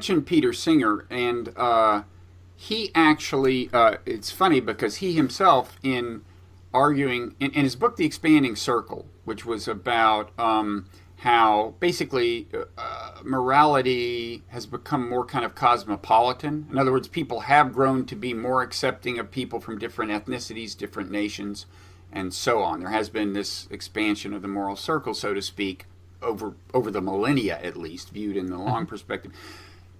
mentioned Peter Singer, and he actually, it's funny because he himself, in arguing, in his book, The Expanding Circle, which was about how basically morality has become more kind of cosmopolitan. In other words, people have grown to be more accepting of people from different ethnicities, different nations, and so on. There has been this expansion of the moral circle, so to speak, over the millennia at least, viewed in the long perspective.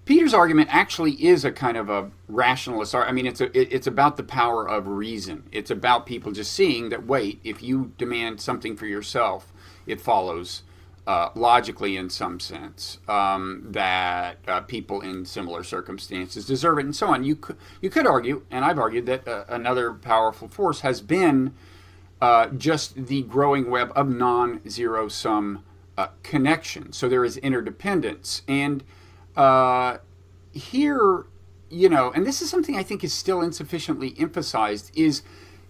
Peter's argument actually is a kind of a rationalist. I mean, it's about the power of reason. It's about people just seeing that, wait, if you demand something for yourself, it follows logically in some sense that people in similar circumstances deserve it, and so on. You could argue, and I've argued, that another powerful force has been just the growing web of non-zero sum connection. So there is interdependence, and here, and this is something I think is still insufficiently emphasized, is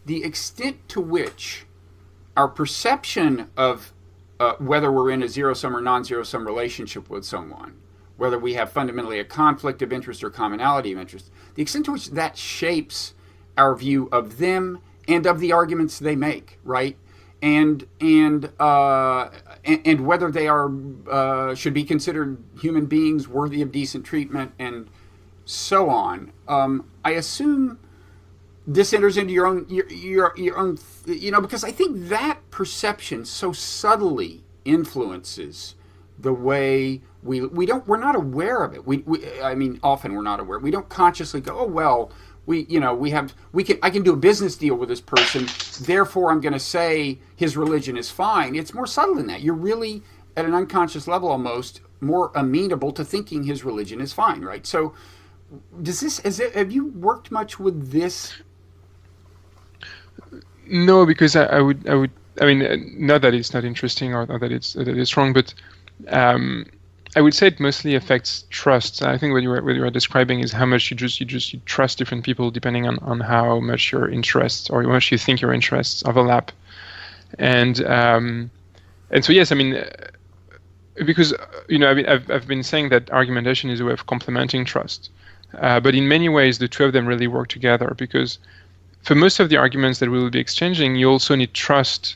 the extent to which our perception of whether we're in a zero-sum or non-zero-sum relationship with someone, whether we have fundamentally a conflict of interest or commonality of interest, the extent to which that shapes our view of them and of the arguments they make, right? And whether they are should be considered human beings worthy of decent treatment and so on. I assume this enters into your own because I think that perception so subtly influences the way we're not aware of it. I mean, often we're not aware. We don't consciously go, oh well, I can do a business deal with this person, therefore I'm going to say his religion is fine. It's more subtle than that. You're really, at an unconscious level almost, more amenable to thinking his religion is fine, right? So have you worked much with this? No, because I mean, not that it's not interesting or that it's wrong, but I would say it mostly affects trust. I think what you were describing is how much you trust different people depending on how much your interests or how much you think your interests overlap, and so yes, I mean, because I've been saying that argumentation is a way of complementing trust, but in many ways the two of them really work together, because for most of the arguments that we will be exchanging, you also need trust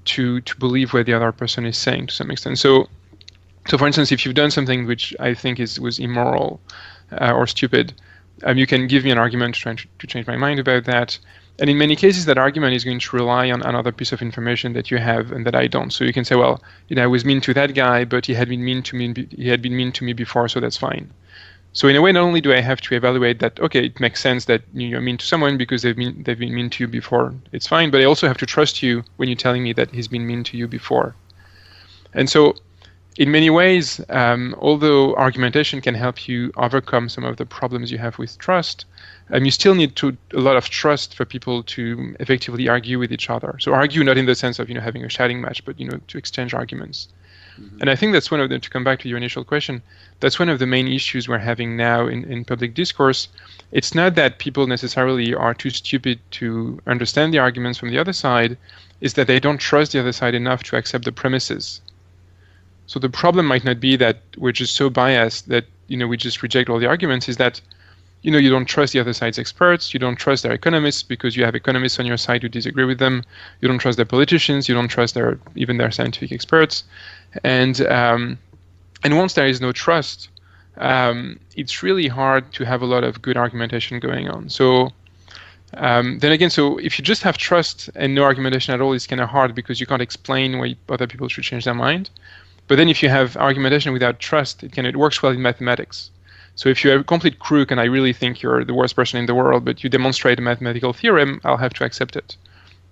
to believe what the other person is saying to some extent. So for instance, if you've done something which I think was immoral or stupid, you can give me an argument trying to change my mind about that. And in many cases, that argument is going to rely on another piece of information that you have and that I don't. So you can say, well, I was mean to that guy, but he had been mean to me before, so that's fine. So in a way, not only do I have to evaluate that, okay, it makes sense that you're mean to someone because they've been mean to you before, it's fine, but I also have to trust you when you're telling me that he's been mean to you before. And so in many ways, although argumentation can help you overcome some of the problems you have with trust, you still need a lot of trust for people to effectively argue with each other. So argue not in the sense of having a shouting match, but to exchange arguments. Mm-hmm. And I think that's one of them, to come back to your initial question, that's one of the main issues we're having now in public discourse. It's not that people necessarily are too stupid to understand the arguments from the other side, it's that they don't trust the other side enough to accept the premises. So the problem might not be that we're just so biased that we just reject all the arguments, is that you don't trust the other side's experts, you don't trust their economists because you have economists on your side who disagree with them, you don't trust their politicians, you don't trust even their scientific experts. And once there is no trust, it's really hard to have a lot of good argumentation going on. So then again, so if you just have trust and no argumentation at all, it's kind of hard because you can't explain why other people should change their mind. But then if you have argumentation without trust, it works well in mathematics. So if you're a complete crook and I really think you're the worst person in the world, but you demonstrate a mathematical theorem, I'll have to accept it.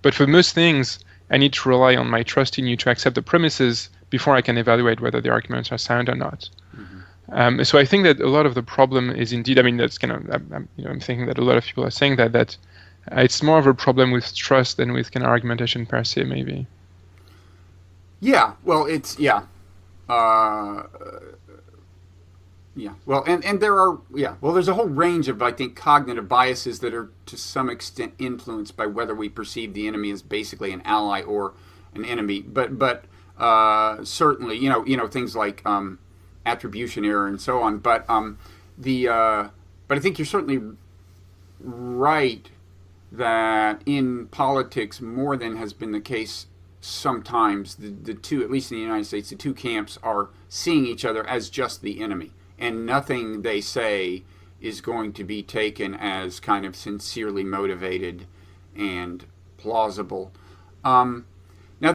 But for most things, I need to rely on my trust in you to accept the premises before I can evaluate whether the arguments are sound or not. Mm-hmm. So I think that a lot of the problem is indeed, that's kind of, I'm thinking that a lot of people are saying that it's more of a problem with trust than with kind of argumentation per se, maybe. Yeah, well, it's, yeah. Yeah, well, and there are, there's a whole range of, I think, cognitive biases that are to some extent influenced by whether we perceive the enemy as basically an ally or an enemy. But certainly, things like attribution error and so on. But but I think you're certainly right that in politics, more than has been the case sometimes, the two, at least in the United States, the two camps are seeing each other as just the enemy, and nothing they say is going to be taken as kind of sincerely motivated and plausible.